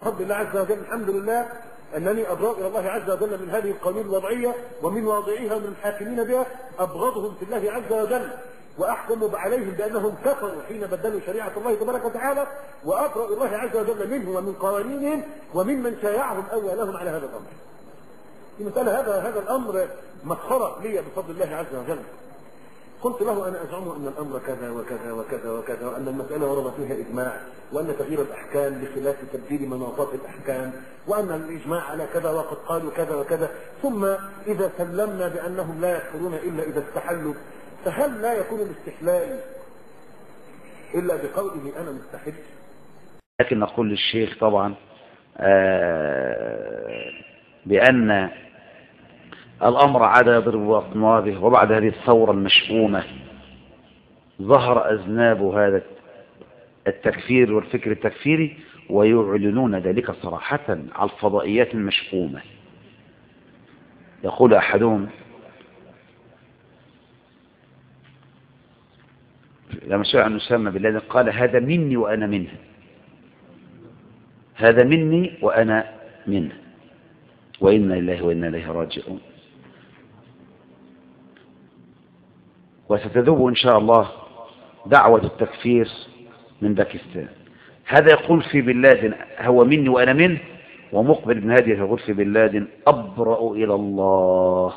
بفضل الله عز وجل الحمد لله أنني أبرأ إلى الله عز وجل من هذه القوانين الوضعية ومن واضعيها ومن الحاكمين بها، أبغضهم في الله عز وجل وأحكم عليهم بأنهم كفروا حين بدلوا شريعة الله تبارك وتعالى، وأبرأ إلى الله عز وجل منه ومن قوانينهم وممن شايعهم أولهم على هذا الأمر. في مسألة هذا الأمر مسخرة لي بفضل الله عز وجل. قلت له أنا أزعم أن الأمر كذا وكذا وكذا وكذا، وأن المسألة ورد فيها إجماع، وأن تغيير الأحكام بخلاف تبديل مناطات الأحكام، وأن الإجماع على كذا وقد قالوا كذا وكذا. ثم إذا سلمنا بأنهم لا يكفرون إلا إذا استحلوا، فهل لا يكون الاستحلال إلا بقوله أنا مستحل؟ لكن نقول للشيخ طبعا بأن الأمر عاد يضرب بأطنابه، وبعد هذه الثورة المشؤومة ظهر أذناب هذا التكفير والفكر التكفيري، ويعلنون ذلك صراحة على الفضائيات المشؤومة. يقول أحدهم لما سئل عن أسامة بن لادن قال هذا مني وأنا منه، هذا مني وأنا منه، وإنا لله وإنا إليه راجعون. وستذوب إن شاء الله دعوة التكفير من باكستان. هذا يقول في بن لادن هو مني وأنا منه، ومقبل بن هادي يقول في بن لادن أبرأ إلى الله